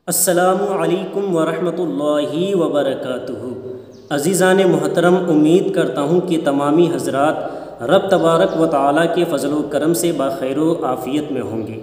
अस्सलामु अलैकुम वरहमतुल्लाहि वबरकातुहू। अज़ीज़ान मोहतरम, उम्मीद करता हूँ कि तमामी हज़रात रब तबारक व तआला के फ़ज़ल व करम से बख़ैर व आफ़ियत में होंगे।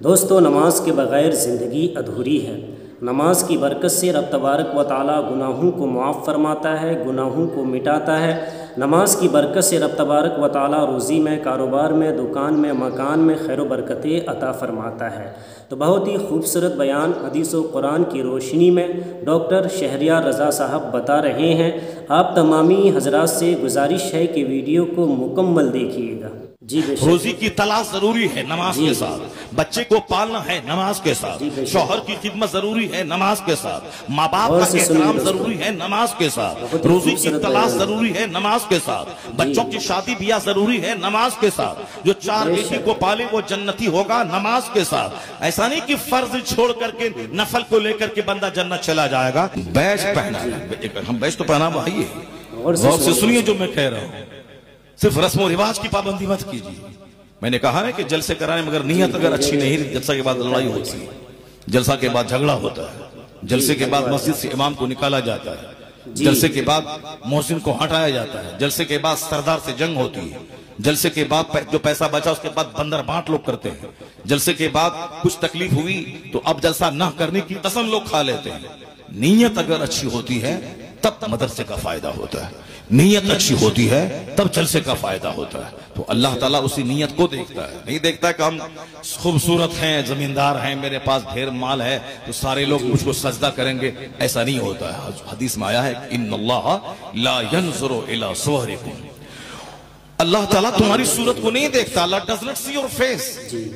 दोस्तों, नमाज के बग़ैर ज़िंदगी अधूरी है। नमाज की बरकत से रब तबारक व तआला गुनाहों को मुआफ़ फरमाता है, गुनाहों को मिटाता है। नमाज की बरकत से रब तबारक व तआला रोज़ी में, कारोबार में, दुकान में, मकान में खैर व बरकतें अता फ़रमाता है। तो बहुत ही खूबसूरत बयान हदीस व कुरान की रोशनी में डॉक्टर शहरियार रज़ा साहब बता रहे हैं। आप तमामी हजरात से गुजारिश है कि वीडियो को मुकम्मल देखिएगा। जी, रोजी की तलाश जरूरी है नमाज के साथ, बच्चे को पालना है नमाज के साथ, शौहर की खिदमत जरूरी है नमाज के साथ, माँ बाप का एहतराम जरूरी है नमाज के साथ, रोजी की तलाश जरूरी है नमाज के साथ, बच्चों की शादी ब्याह जरूरी है नमाज के साथ। जो चार बेटी को पाले वो जन्नती होगा नमाज के साथ। ऐसा नहीं कि फर्ज छोड़ करके नफल को लेकर के बंदा जन्नत चला जाएगा। बैच पहना है, हम बैच तो पहना भाई, गौर से सुनिए जो मैं कह रहा हूँ। सिर्फ रस्म रिवाज की पाबंदी मत कीजिए। मैंने कहा है कि जलसे कराने मगर नीयत अगर अच्छी नहीं, जलसा के बाद लड़ाई होती है, जलसा के बाद झगड़ा होता है, जलसे के बाद मस्जिद से इमाम को निकाला जाता है, जलसे के बाद मोहसिन को हटाया जाता है, जलसे के बाद सरदार से जंग होती है, जलसे के बाद जो पैसा बचा उसके बाद बंदर बांट लोग करते हैं, जलसे के बाद कुछ तकलीफ हुई तो अब जलसा ना करने की कसम लोग खा लेते हैं। नीयत अगर अच्छी होती है तब मदरसे का फायदा होता है, नीयत अच्छी होती है तब जलसे का फायदा होता है। तो अल्लाह ताला उसी नीयत को देखता है, नहीं देखता कि हम खूबसूरत हैं, जमींदार हैं, मेरे पास ढेर माल है तो सारे लोग मुझको सजदा करेंगे, ऐसा नहीं होता है। हदीस में आया है इन्नल्लाह ला यंज़ुरु इला सुवरिकुम, अल्लाह ताला तुम्हारी सूरत को नहीं देखता। Allah does not see your face,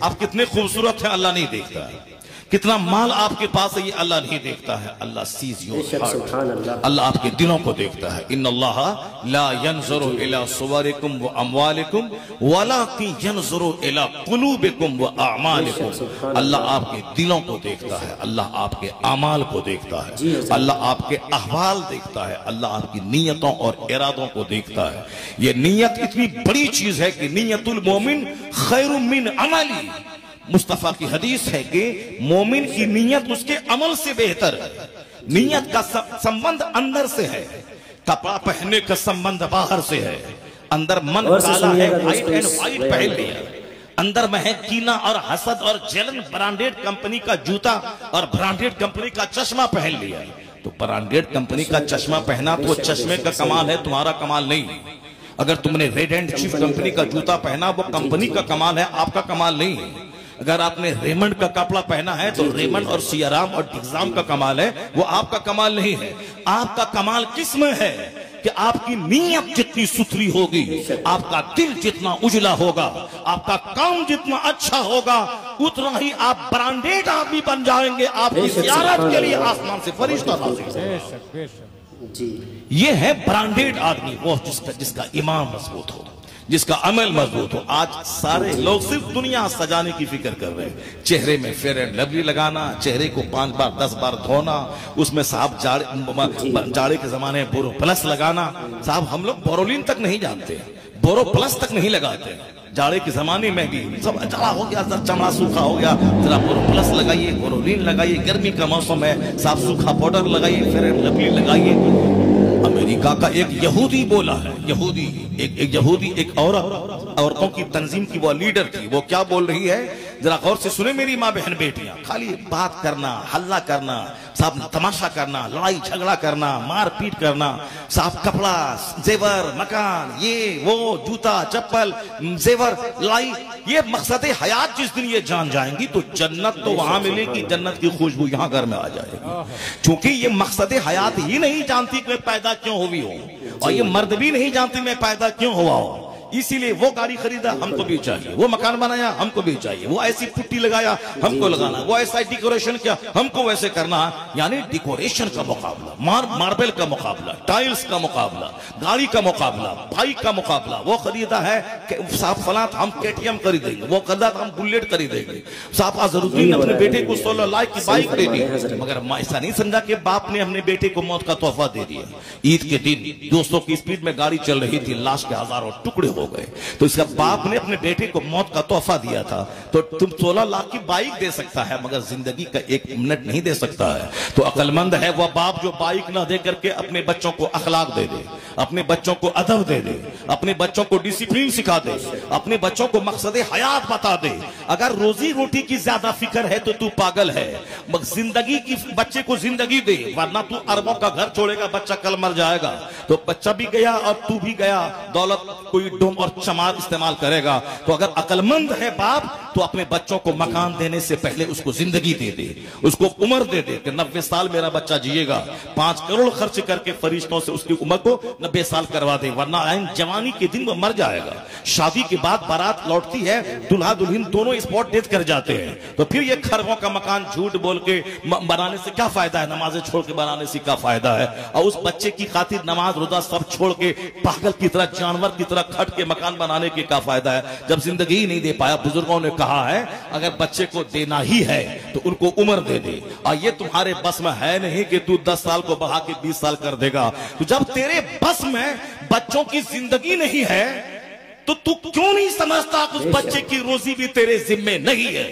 आप कितने खूबसूरत हैं अल्लाह नहीं देखता है, कितना माल आपके पास है ये अल्लाह नहीं देखता है। अल्लाह सीज योर हार्ट, अल्लाह आपके दिलों को देखता है। इन्नल्लाह ला यंज़ुरु इला सुवरिकुम व अमवालिकुम वलाकिन यंज़ुरु इला कुलूबिकुम व अअमालिकुम, अल्लाह आपके दिलों को देखता है, अल्लाह आपके अमाल को देखता है, अल्लाह आपके अहवाल देखता है, अल्लाह आपकी नीयतों और इरादों को देखता है। ये नीयत इतनी बड़ी चीज है कि नीयतुल मोमिन खैरुम मिन अमली, मुस्तफा की हदीस है कि मोमिन की नीयत उसके अमल से बेहतर है। नीयत का संबंध अंदर से है, कपड़ा पहनने का संबंध बाहर से है। अंदर मन काला है, व्हाइट एंड व्हाइट पहन लिया, अंदर में है कीना और हसद और जलन, ब्रांडेड कंपनी का जूता और ब्रांडेड कंपनी का चश्मा पहन लिया। तो ब्रांडेड कंपनी का चश्मा पहना तो वो चश्मे का कमाल है, तुम्हारा कमाल नहीं। अगर तुमने रेड एंड चीफ कंपनी का जूता पहना वो कंपनी का कमाल है, आपका कमाल नहीं है। अगर आपने रेमंड का कपड़ा पहना है तो रेमंड और सियाराम और डिग्जाम का कमाल है, वो आपका कमाल नहीं है। आपका कमाल किसमें है कि आपकी नीयत जितनी सुथरी होगी, आपका दिल जितना उजला होगा, आपका काम जितना अच्छा होगा, उतना ही आप ब्रांडेड आदमी बन जाएंगे। आपकी ज़ियारत के लिए आसमान से फरिश्ता नाज़िल। ये है ब्रांडेड आदमी, वो जिसका ईमान मजबूत हो, जिसका अमल मजबूत हो। आज सारे लोग सिर्फ दुनिया सजाने की फिक्र कर रहे हैं, चेहरे में फेयर एंड लवली लगाना, चेहरे को 5 बार 10 बार धोना, उसमें साहब जाड़े के जमाने में बोरो प्लस लगाना। साहब हम लोग बोरोलिन तक नहीं जानते, बोरो प्लस तक नहीं लगाते। जाड़े के जमाने में भी सब जाड़ा हो गया, चमड़ा सूखा हो गया, जरा बोरो प्लस लगाइए, बोरोलिन लगाइए। गर्मी का मौसम है, साफ सूखा पाउडर लगाइए, फेयर एंड लवली लगाइए। अमेरिका का एक यहूदी बोला है, यहूदी एक यहूदी एक औरतों की तंजीम की वो लीडर थी, वो क्या बोल रही है जरा गौर से सुने मेरी माँ बहन बेटियां। खाली बात करना, हल्ला करना, साहब तमाशा करना, लड़ाई झगड़ा करना, मारपीट करना, साहब कपड़ा जेवर मकान ये वो जूता चप्पल जेवर लाई, ये मकसद हयात जिस दिन ये जान जाएंगी तो जन्नत तो वहां मिलेगी, जन्नत की खुशबू यहाँ घर में आ जाएगी। क्योंकि ये मकसद हयात ही नहीं जानती कि मैं पैदा क्यों हुई हूँ, और ये मर्द भी नहीं जानती मैं पैदा क्यों हुआ हूँ। इसीलिए वो गाड़ी खरीदा हमको भी चाहिए, वो मकान बनाया हमको भी चाहिए, वो ऐसी पुट्टी लगाया हमको लगाना, वो ऐसा डेकोरेशन किया हमको वैसे करना। यानी डेकोरेशन का मुकाबला, मार्बल का मुकाबला, टाइल्स का मुकाबला, गाड़ी का मुकाबला, बाइक का मुकाबला। वो खरीदा है साहब फलां हम KTM खरीदेंगे, वो खरीदा हम बुलेट खरीदेंगे। साहब अजहरुद्दीन अपने बेटे को 16 लाख की बाइक दे दी, मगर ऐसा नहीं समझा कि बाप ने अपने बेटे को मौत का तोहफा दे दिया। ईद के दिन दोस्तों की स्पीड में गाड़ी चल रही थी, लाश के हजारों टुकड़े हो गए। तो इसका बाप ने अपने बेटे को मौत का तोहफा दिया था। तो तुम 16 लाख की बाइक दे सकता है मगर जिंदगी का 1 मिनट नहीं दे सकता है। तो अक्लमंद है वह बाप जो बाइक ना दे करके अपने बच्चों को अखलाक दे दे, अपने बच्चों को अदब दे दे, अपने बच्चों को डिसिप्लिन सिखा दे, अपने बच्चों को मकसद हयात बता दे। अगर रोजी रोटी की ज्यादा फिक्र है तो तू पागल है। जिंदगी की बच्चे को जिंदगी दे, वरना तू अरबों का घर छोड़ेगा, बच्चा कल मर जाएगा। तो बच्चा भी गया और तू भी गया, दौलत कोई डोम और चमार इस्तेमाल करेगा। तो अगर अकलमंद है बाप तो अपने बच्चों को मकान देने से पहले उसको जिंदगी दे दे, उसको उम्र दे दे कि 90 साल मेरा बच्चा जिएगा। 5 करोड़ खर्च करके फरिश्तों से उसकी उम्र को 90 साल करवा दे, वरना आइन जवानी के दिन वो मर जाएगा। शादी के बाद बारात लौटती है, दुल्हा दुल्हन दोनों स्पॉट डेथ कर जाते हैं। तो फिर ये खरबों का मकान झूठ बोल के बनाने से क्या फायदा है, नमाजें छोड़ के बनाने से क्या फायदा है। और उस बच्चे की खातिर नमाज रोजा सब छोड़ के पागल की तरह जानवर की तरह खट के मकान बनाने के क्या फायदा है जब जिंदगी ही नहीं दे पाया। बुजुर्गों ने कहा है अगर बच्चे को देना ही है तो उनको उम्र दे दे, और ये तुम्हारे बस में है नहीं कि तू 10 साल को बढ़ा के 20 साल कर देगा। तो जब तेरे बस में बच्चों की जिंदगी नहीं है तो तू क्यों नहीं समझता उस बच्चे की रोजी भी तेरे जिम्मे नहीं है।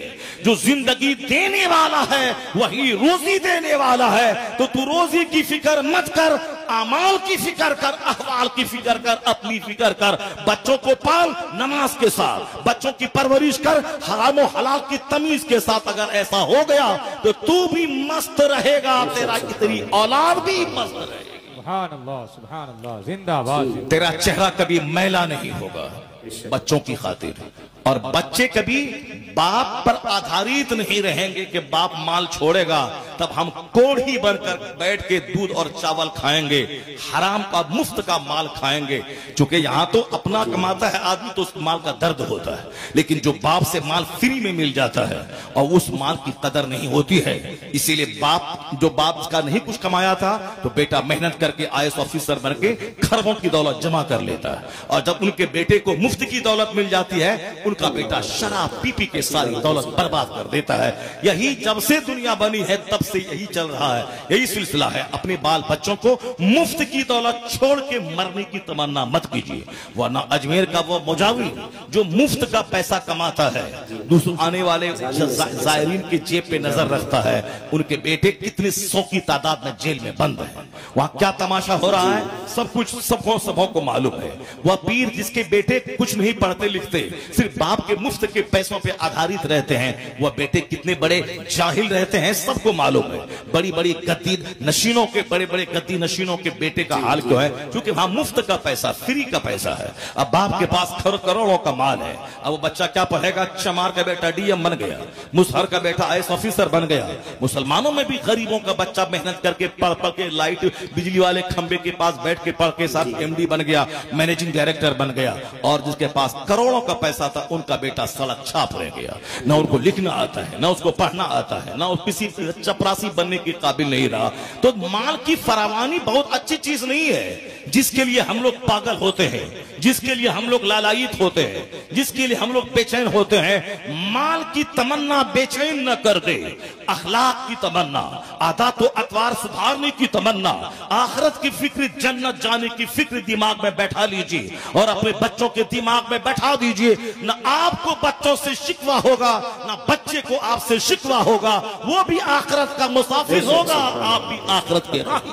जो जिंदगी देने वाला है वही रोजी देने वाला है। तो तू रोजी की फिक्र मत कर, अमाल की फिक्र कर, अहवाल की फिक्र कर, अपनी फिक्र कर। बच्चों को पाल नमाज के साथ, बच्चों की परवरिश कर हराम और हलाल की तमीज के साथ। अगर ऐसा हो गया तो तू भी मस्त रहेगा, तेरी औलाद भी मस्त रहेगी। सुभान अल्लाह, जिंदाबाद। तेरा चेहरा कभी मैला नहीं होगा बच्चों की खातिर, और बच्चे कभी बाप पर आधारित नहीं रहेंगे कि बाप माल छोड़ेगा तब हम कोढ़ी बनकर बैठ के दूध और चावल खाएंगे, हराम का मुफ्त का माल खाएंगे। क्योंकि यहां तो अपना कमाता है आदमी तो उस माल का दर्द होता है, लेकिन जो बाप से माल फ्री में मिल जाता है और उस माल की कदर नहीं होती है। इसीलिए जो बाप का नहीं कुछ कमाया था तो बेटा मेहनत करके IAS ऑफिसर बन के खरबों की दौलत जमा कर लेता है, और जब उनके बेटे को मुफ्त की दौलत मिल जाती है उनका बेटा शराब पी पी के सारी दौलत बर्बाद कर देता है। यही जब से दुनिया बनी है तब से यही चल रहा है, यही सिलसिला है। अपने बाल बच्चों को मुफ्त की दौलत छोड़ के मरने की तमन्ना मत कीजिए, वरना अजमेर का वो मुजाविर जो मुफ्त का पैसा कमाता है, दूसरे आने वाले जायरीन के जेब पे नजर रखता है, उनके बेटे कितने 100 की तादाद में जेल में बंद है। वहां क्या तमाशा हो रहा है सब कुछ सबों को मालूम है। वह पीर जिसके बेटे कुछ नहीं पढ़ते लिखते, सिर्फ बाप के मुफ्त के पैसों पे आधारित रहते हैं, वह बेटे कितने बड़े जाहिल रहते हैं सबको मालूम है। बड़ी बड़ी गद्दी नशीनों के बड़े बड़े गद्दी नशीनों के बेटे का हाल क्यों है, क्योंकि वहां मुफ्त का पैसा फ्री का पैसा है। अब बाप के पास करोड़ों का माल है, अब वो बच्चा क्या पढ़ेगा। चमार का बेटा DM बन गया, मुसहर का बेटा IAS ऑफिसर बन गया। मुसलमानों में भी गरीबों का बच्चा मेहनत करके पढ़ के लाइट बिजली वाले खंबे के पास बैठ के पढ़ के साथ MD बन गया, मैनेजिंग डायरेक्टर बन गया। और जिसके पास करोड़ों का पैसा था उनका बेटा सड़क छाप रह गया, ना उनको लिखना आता है, ना उसको पढ़ना आता है, ना किसी चपरासी बनने के काबिल नहीं रहा। तो माल की फरावानी बहुत अच्छी चीज नहीं है जिसके लिए हम लोग पागल होते हैं, जिसके लिए हम लोग लालायित होते हैं, जिसके लिए हम लोग बेचैन होते हैं। माल की तमन्ना बेचैन न कर दे, अखलाक की तमन्ना, आदत व अतवार सुधारने की तमन्ना, आखिरत की फिक्र, जन्नत जाने की फिक्र दिमाग में बैठा लीजिए और अपने बच्चों के दिमाग में बैठा दीजिए। न आपको बच्चों से शिकवा होगा, न बच्चे को आपसे शिकवा होगा। वो भी आखिरत का मुसाफिर होगा, आप भी आखिरत के राही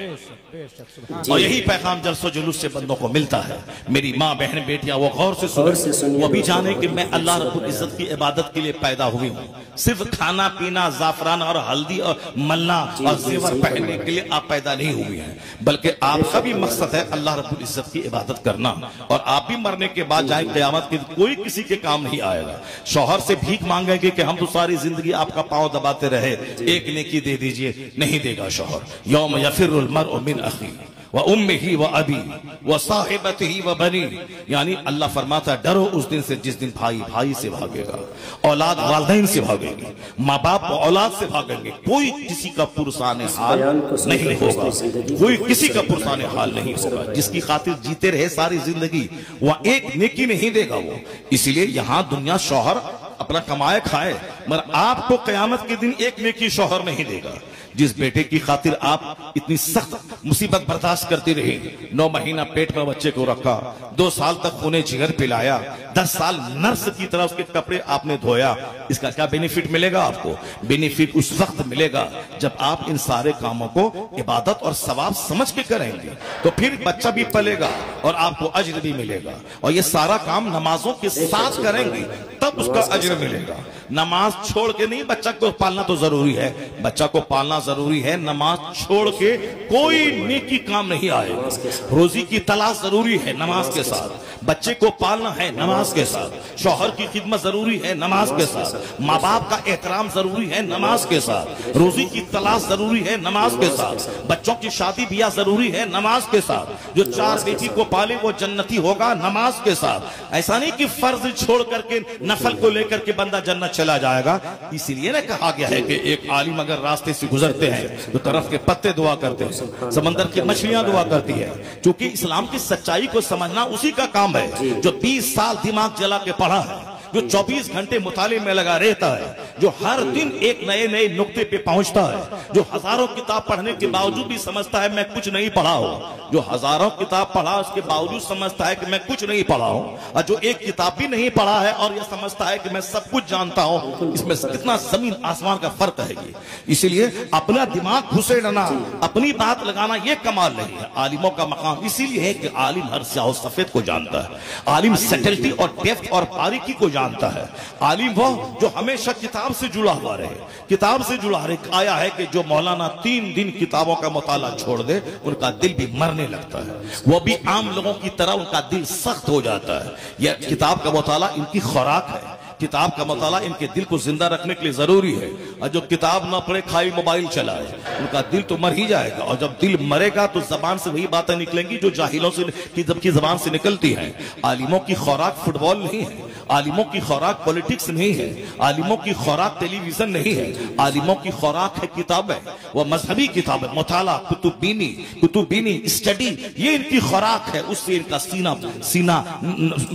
हो जाएंगे। और यही पैगाम जलसो जुलूस से बंदों को मिलता है। मेरी माँ बहन बेटियां वो गौर से सुने, वो भी जाने कि मैं अल्लाह रब्बुल इज्जत की इबादत के लिए पैदा हुई हूँ। सिर्फ खाना पीना, जाफरान और हल्दी और मलना और जेवर पहनने के लिए आप पैदा नहीं हुए हैं, बल्कि आपका भी मकसद है अल्लाह रब्बुल इज्जत की इबादत करना। और आप भी मरने के बाद जाए क़यामत के कोई किसी के काम नहीं आएगा। शौहर से भीख मांगेंगे कि हम तो सारी जिंदगी आपका पांव दबाते रहे, एक नेकी दे दीजिए, नहीं देगा शौहर। यौम यफिरुल मर्उ मिन अखी व उम्मिही व अबी व साहिबतिही व बनी, यानी अल्लाह फरमाता डरो उस दिन से जिस दिन भाई भाई से भागेगा, औलाद वालिदैन से भागेगी, माँ बाप औलाद से भागेंगे। कोई किसी का पुरसाने हाल नहीं होगा, कोई किसी का पुरसाने हाल नहीं होगा। जिसकी खातिर जीते रहे सारी जिंदगी वह एक नेकी नहीं देगा वो। इसलिए यहाँ दुनिया शौहर अपना कमाए खाए, मगर आपको कयामत के दिन एक नेकी शौहर नहीं देगा। जिस बेटे की खातिर आप इतनी सख्त मुसीबत बर्दाश्त करती रही, 9 महीना पेट में बच्चे को रखा, 2 साल तक खूने जिगर पिलाया, 10 साल नर्स की तरह उसके कपड़े आपने धोया, इसका क्या बेनिफिट मिलेगा आपको? बेनिफिट उस वक्त मिलेगा जब आप इन सारे कामों को इबादत और सवाब समझ के करेंगे, तो फिर बच्चा भी पलेगा और आपको अज्र भी मिलेगा। और ये सारा काम नमाजों के साथ करेंगे तब उसका अज्र मिलेगा। नमाज छोड़ के नहीं, बच्चा को पालना तो जरूरी है, बच्चा को पालना जरूरी है, नमाज छोड़ के कोई नेकी काम नहीं आएगा। रोजी की तलाश जरूरी है नमाज के साथ, बच्चे को पालना है नमाज के साथ, शौहर की खिदमत जरूरी है नमाज के साथ, माँ बाप का एहतराम जरूरी है नमाज के साथ, रोजी की तलाश जरूरी है नमाज के साथ, बच्चों की शादी ब्याह जरूरी है नमाज के साथ। जो 4 बेटी को पाले वो जन्नती होगा नमाज के साथ। ऐसा नहीं कि फर्ज छोड़ करके नफल को लेकर के बंदा जन्नत चला जाएगा। इसीलिए ना कहा गया है कि एक आलिम अगर रास्ते से गुजरते हैं तो तरफ के पत्ते दुआ करते हैं, समंदर की मछलियां दुआ करती है, क्योंकि इस्लाम की सच्चाई को समझना उसी का काम है जो 20 साल दिमाग जला के पढ़ा है, जो 24 घंटे मुताले में लगा रहता है, जो हर दिन एक नए नए नुक्ते पे पहुंचता है, जो हजारों किताब पढ़ने के बावजूद भी समझता है मैं कुछ नहीं पढ़ा हूं, जो हजारों किताब पढ़ा उसके बावजूद समझता है कि मैं कुछ नहीं पढ़ा हूं, और जो एक किताब भी नहीं पढ़ा है और यह समझता है कि मैं सब कुछ जानता हूं। इसमें कितना जमीन आसमान का फर्क है ये। इसीलिए अपना दिमाग घुसेड़ना, अपनी बात लगाना यह कमाल नहीं है। आलिमों का मकाम इसीलिए है कि आलिम हर स्याह सफेद को जानता है, आलिम सटलिटी और डेप्थ और बारीकी को जानता है। आलिम वो जो हमेशा किताब से जुड़ा हुआ रहे, किताब से जुड़ा रहे। आया है कि जो मौलाना 3 दिन किताबों का मुताला छोड़ दे उनका दिल भी मरने लगता है, वो भी आम लोगों की तरह उनका दिल सख्त हो जाता है। यह किताब का मुताला इनकी खुराक है, किताब का मुताला इनके दिल को जिंदा रखने के लिए जरूरी है। और जो किताब ना पढ़े खाली मोबाइल चलाए उनका दिल तो मर ही जाएगा, और जब दिल मरेगा तो जबान से वही बातें निकलेंगी जो जाहिलों से की जबान से निकलती हैं। आलिमों की खुराक फुटबॉल नहीं है, आलिमों की खुराक पॉलिटिक्स नहीं है, आलिमों की खुराक टेलीविजन नहीं है, आलिमों की खुराक है किताबें, वह मजहबी किताबें, मुताला, कुतुबीनी स्टडी, ये इनकी खुराक है। उससे इनका सीना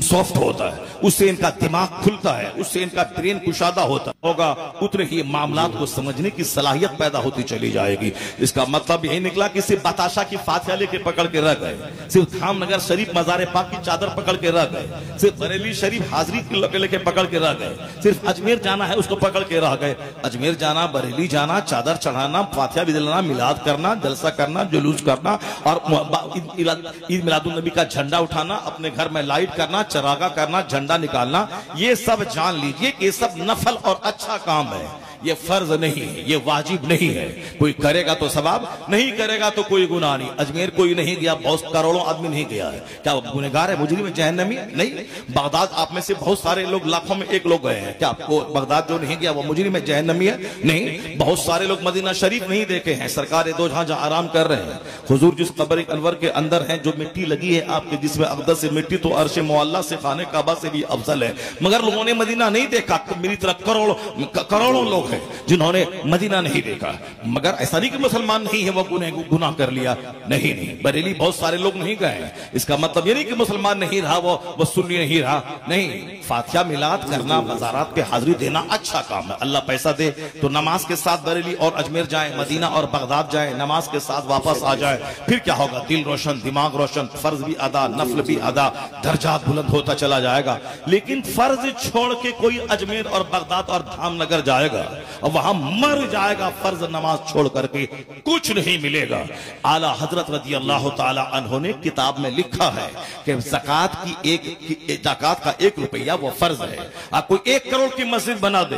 सॉफ्ट होता है, उससे इनका दिमाग खुलता है, उससे इनका ब्रेन कुशादा होगा, उतने ही मामलात को समझने की सलाहियत पैदा होती चली जाएगी। इसका मतलब यही निकला कि सिर्फ बताशा की फातिहा लेके पकड़ के रह गए, सिर्फ धामनगर शरीफ मज़ार पाक की चादर पकड़ के रह गए, सिर्फ बरेली शरीफ हाजिरी लेके पकड़ के रह गए, सिर्फ अजमेर जाना है उसको पकड़ के रह गए। अजमेर जाना, बरेली जाना, चादर चढ़ाना, फातिहा भी दिलाना, मिलाद करना, जलसा करना, जुलूस करना और ईद मिलादुन नबी का झंडा उठाना, अपने घर में लाइट करना, चरागा करना, झंडा निकालना, ये सब जान लीजिए कि ये सब नफल और अच्छा काम है। ये फर्ज नहीं है, ये वाजिब नहीं है। कोई करेगा तो सवाब, नहीं करेगा तो कोई गुनाह नहीं। अजमेर कोई नहीं गया, बहुत करोड़ों आदमी नहीं गया है, क्या वो गुनहगार है, मुजरिम है, जहन्नमी है? नहीं। बगदाद आप में से बहुत सारे लोग, लाखों में एक लोग गए हैं, क्या आपको बगदाद जो नहीं गया वो मुजरिम है, जहन्नमी है? नहीं। बहुत सारे लोग मदीना शरीफ नहीं देखे हैं, सरकार दो जहां आराम कर रहे हैं। हुजूर जिस कब्र अनवर के अंदर है, जो मिट्टी लगी है आपके जिसमें अक़दस से मिट्टी तो अर्श मुअल्ला से खाने काबा से भी अफजल है, मगर लोगों ने मदीना नहीं देखा। तो मेरी तरह करोड़ों लोग हैं जिन्होंने मदीना नहीं देखा। मगर ऐसा नहीं कि मुसलमान नहीं है वो गुनाह कर लिया, नहीं। बरेली बहुत सारे लोग नहीं गए, इसका मतलब ये नहीं कि मुसलमान नहीं रहा वो सुन्नी नहीं रहा, नहीं। फातिहा मिलाद करना, मज़ारात के हाजिरी देना अच्छा काम है। अल्लाह पैसा दे तो नमाज के साथ बरेली और अजमेर जाए, मदीना और बगदाद जाए, नमाज के साथ वापस आ जाए, फिर क्या होगा? दिल रोशन, दिमाग रोशन, फर्ज भी अदा, नफल भी अदा, दर्जात बुलंद होता चला जाएगा। लेकिन फर्ज छोड़ के कोई अजमेर और बगदाद और धामनगर जाएगा और वहां मर जाएगा फर्ज नमाज छोड़ करके, कुछ नहीं मिलेगा। आला हजरत रज़ी अल्लाह ताला अन्हु ने किताब में लिखा है कि ज़कात का 1 रुपया वो फर्ज है। आप कोई 1 करोड़ की मस्जिद बना दे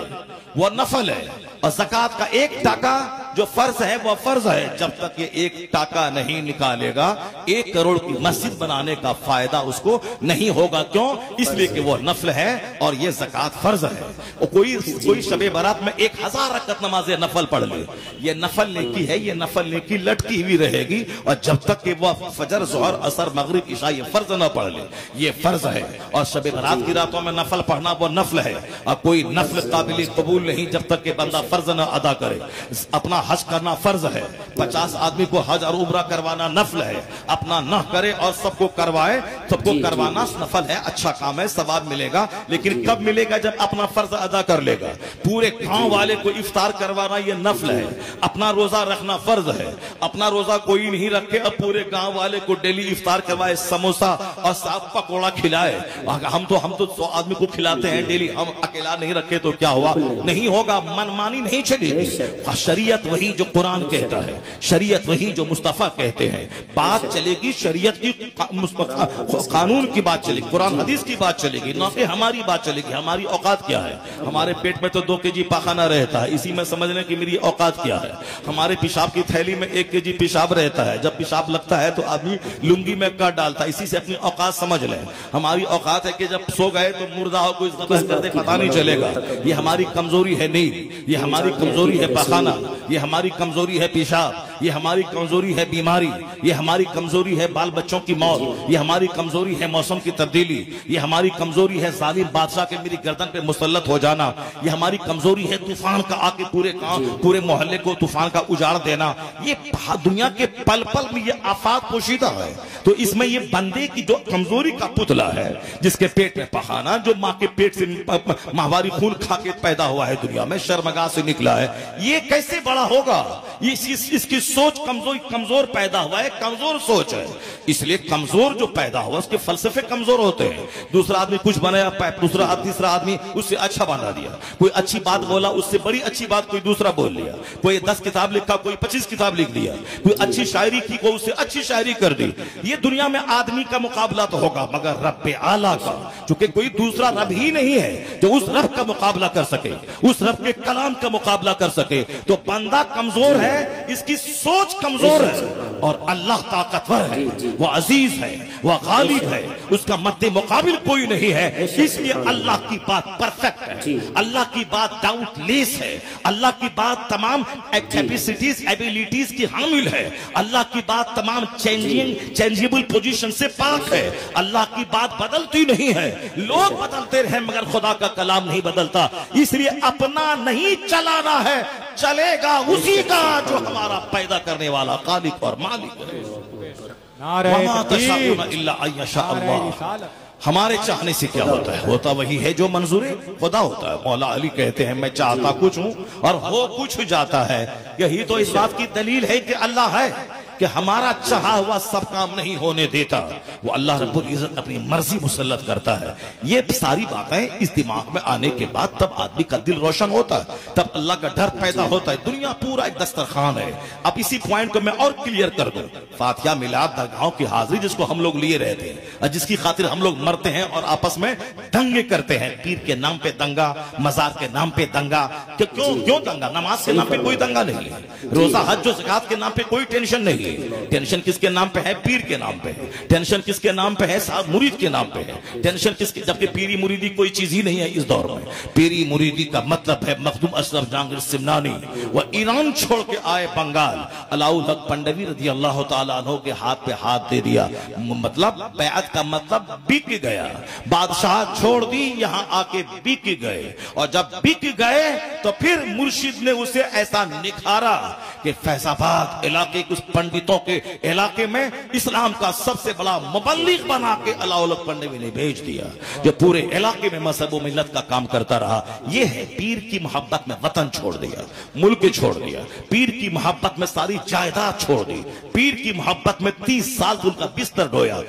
वो नफल है, और ज़कात का 1 टाका जो फर्ज है वो फर्ज है। जब तक ये 1 टाका नहीं निकालेगा 1 करोड़ की मस्जिद बनाने का फायदा उसको नहीं होगा। क्यों? इसलिए कि वो नफल है और ये ज़कात फर्ज है। और कोई शबे बारात में 1000 रकअत नमाज़े नफल पढ़ ले, ये नफल नेकी है, ये नफल नेकी लटकी हुई रहेगी। और जब तक कि वो फजर, ज़ोहर, असर, मगरिब, इशा ये फर्ज न पढ़ ले, ये फर्ज है। और शबे बारात की रातों में नफल पढ़ना वो नफल है, और कोई नफल काबिल कबूल नहीं जब तक कि बंदा फर्ज न अदा करे। अपना हज करना फर्ज है, 50 आदमी को हज और उम्रा करवाना नफल है, अपना न करे और सबको करवाए, सबको करवाना नफल है, अच्छा काम है, सवाब मिलेगा। लेकिन कब मिलेगा? जब अपना फर्ज अदा कर लेगा। पूरे गांव वाले को इफ्तार करवाना ये नफल है, अपना रोजा रखना फर्ज है, अपना रोजा कोई नहीं रखे और पूरे गांव वाले को डेली इफ्तार करवाए, समोसा और साग पकौड़ा खिलाए। हम तो 100 आदमी को खिलाते हैं डेली, हम अकेला नहीं रखे तो क्या हुआ? नहीं होगा, मनमानी नहीं चलेगी। शरीयत वही जो कुरान कहता है, शरीयत वही जो मुस्तफा कहते हैं, बात चलेगी शरीयत की, कानून की बात चलेगी, कुरान हदीस की बात चलेगी, ना कि हमारी बात चलेगी। हमारी औकात क्या है? हमारे पेट में तो 2 केजी पाखाना रहता है, इसी में समझने की मेरी औकात क्या है। हमारे पेशाब की थैली में 1 केजी पेशाब रहता है, जब पेशाब लगता है तो आदमी लुंगी में काट डालता है, इसी से अपनी औकात समझ लें। हमारी औकात है कि जब सो गए तो मुर्दा हो कोई ज़बह कर दे, पता नहीं चलेगा। ये हमारी कमजोरी है नींद, ये हमारी कमजोरी है पाखाना, ये हमारी कमजोरी है पेशाब, ये हमारी कमजोरी है बीमारी, ये हमारी कमजोरी है बाल बच्चों की मौत, ये हमारी कमजोरी है मौसम की तब्दीली, ये हमारी कमजोरी है जालिम बादशाह के मेरी गर्दन पे मुसल्लत हो जाना, ये हमारी कमजोरी है तूफान का आके पूरे मोहल्ले को तूफान का उजाड़ देना। ये दुनिया के पल पल में ये आफात पोशीदा है। तो इसमें ये बंदे की जो कमजोरी का पुतला है, जिसके पेट में पखाना, जो माँ के पेट से माहवारी खून खा के पैदा हुआ है, दुनिया में शर्मगाह से निकला है, ये कैसे बड़ा होगा? इसकी सोच कमजोर पैदा हुआ है, कमजोर सोच है। इसलिए कमजोर जो पैदा हुआ उसके फलसफे कमजोर होते हैं। दूसरा आदमी कुछ बनाया, दूसरा तीसरा आदमी उससे अच्छा बना दिया, कोई अच्छी बात बोला, उससे बड़ी अच्छी बात कोई दूसरा बोल लिया, कोई 10 किताब लिखा, कोई 25 किताब लिख दिया, कोई अच्छी शायरी की, कोई उससे अच्छी शायरी कर दी। ये दुनिया में आदमी का मुकाबला तो होगा, मगर रब्बे आला का, क्योंकि कोई दूसरा रब ही नहीं है जो उस रब का मुकाबला कर सके, उस रब के कलाम का मुकाबला कर सके। तो बंदा कमजोर है, इसकी सोच कमजोर है, और अल्लाह ताकतवर है, वो अजीज है, वो गालिब है, उसका मद्दे मुकाबिल कोई नहीं है। इसलिए अल्लाह की बात परफेक्ट है, अल्लाह की बात डाउटलेस है, अल्लाह की बात तमाम कैपेसिटीज एबिलिटीज की हामिल है, अल्लाह की बात तमाम चेंजेबल पोजीशन से पाक है, अल्लाह की बात बदलती नहीं है। लोग बदलते रहे मगर खुदा का कलाम नहीं बदलता। इसलिए अपना नहीं चलाना है, चलेगा उसी का जो हमारा पैदा करने वाला खालिक और मालिक है। हमारे चाहने से क्या होता है? होता वही है जो मंजूर खुदा होता है। मौला अली कहते हैं, मैं चाहता कुछ हूं और हो कुछ जाता है। यही तो इस बात की दलील है कि अल्लाह है, कि हमारा चाहा हुआ सब काम नहीं होने देता। वो अल्लाह रब्बुल इज्जत अपनी मर्जी मुसल्लत करता है। ये सारी बातें इस दिमाग में आने के बाद तब आदमी का दिल रोशन होता है, तब अल्लाह का डर पैदा होता है। दुनिया पूरा एक दस्तरखान है। अब इसी पॉइंट को मैं और क्लियर कर दूं, फातिहा मिलाद दरगाहों की हाजिरी जिसको हम लोग लिए रहते हैं और जिसकी खातिर हम लोग मरते हैं और आपस में दंगे करते हैं, पीर के नाम पे दंगा, मजार के नाम पे दंगा। क्यों दंगा? नमाज के नाम पे कोई दंगा नहीं है, रोजा हज और ज़कात के नाम पे कोई टेंशन नहीं है। टेंशन किसके नाम पे है? पीर के नाम पे है। टेंशन किसके नाम पे है? साहब मुरीद के नाम पे है। टेंशन किसके? जबकि पीरी मुरीदी कोई चीज ही नहीं है इस दौर में। पीरी मुरीदी का मतलब है मखदूम अशरफ जहांगीर सिमनानी, वह ईरान छोड़ के आए बंगाल, अलाउल हक पंडवी रज़ी अल्लाह तआला अन्हु के हाथ पे हाथ दे दिया। मतलब बैअत का मतलब बिक गया, बादशाह छोड़ दी, यहां आके बिक गए। और जब बिक गए तो फिर मुर्शिद ने उसे ऐसा निखारा कि फैजाबाद इलाके कुछ पंडितों के इलाके में इस्लाम का सबसे बड़ा मुबल्लिग बना के अलाउल हक पंडवी ने भेज दिया, जो पूरे इलाके में मजहब व मिल्लत का काम करता रहा। यह है पीर की मोहब्बत में वतन छोड़ दिया, मुल्क छोड़ दिया, पीर की मोहब्बत में सारी जायदाद छोड़ दी, पीर की मोहब्बत में 30 साल उनका बिस्तर ढोया।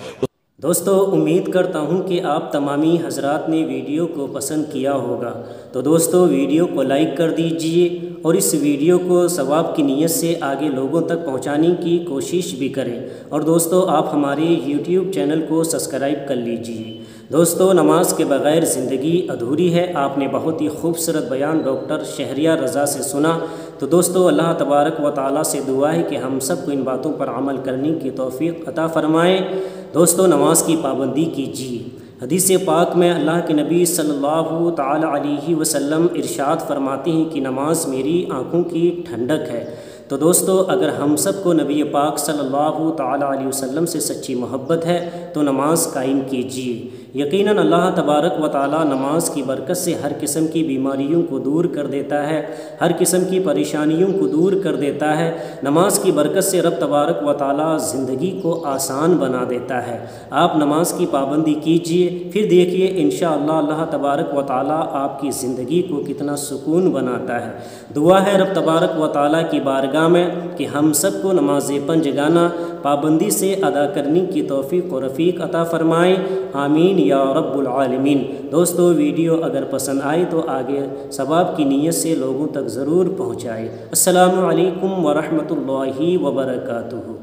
दोस्तों, उम्मीद करता हूं कि आप तमामी हजरात ने वीडियो को पसंद किया होगा। तो दोस्तों, वीडियो को लाइक कर दीजिए और इस वीडियो को सवाब की नीयत से आगे लोगों तक पहुंचाने की कोशिश भी करें। और दोस्तों, आप हमारे YouTube चैनल को सब्सक्राइब कर लीजिए। दोस्तों, नमाज के बग़ैर ज़िंदगी अधूरी है। आपने बहुत ही खूबसूरत बयान डॉक्टर शहरियार रज़ा से सुना। तो दोस्तों, अल्लाह तबारक व तआला से दुआ है कि हम सब को इन बातों पर अमल करने की तौफ़ीक़ अता फ़रमाए। दोस्तों, नमाज की पाबंदी कीजिए। हदीस पाक में अल्लाह के नबी सल्लल्लाहु ताला अलैहि वसल्लम इरशाद फरमाते हैं कि नमाज मेरी आँखों की ठंडक है। तो दोस्तों, अगर हम सब को नबी पाक सल्लल्लाहु ताला अलैहि वसल्लम से सच्ची मोहब्बत है तो नमाज कायम कीजिए। यकीनन अल्लाह तबारक व ताला नमाज की बरकत से हर किस्म की बीमारियों को दूर कर देता है, हर किस्म की परेशानियों को दूर कर देता है। नमाज की बरकत से रब तबारक व ताला ज़िंदगी को आसान बना देता है। आप नमाज की पाबंदी कीजिए, फिर देखिए इंशाअल्लाह अल्लाह तबारक व ताला आपकी ज़िंदगी को कितना सुकून बनाता है। दुआ है रब तबारक व ताला की बारगाह में कि हम सबको नमाज पंजगाना पाबंदी से अदा करने की तौफीक और रफ़ीक अता फ़रमाए। आमीन या रब्बुल आलमीन। दोस्तों, वीडियो अगर पसंद आए तो आगे सवाब की नीयत से लोगों तक ज़रूर पहुँचाए। अस्सलामु अलैकुम व रहमतुल्लाहि व बरकातुहू।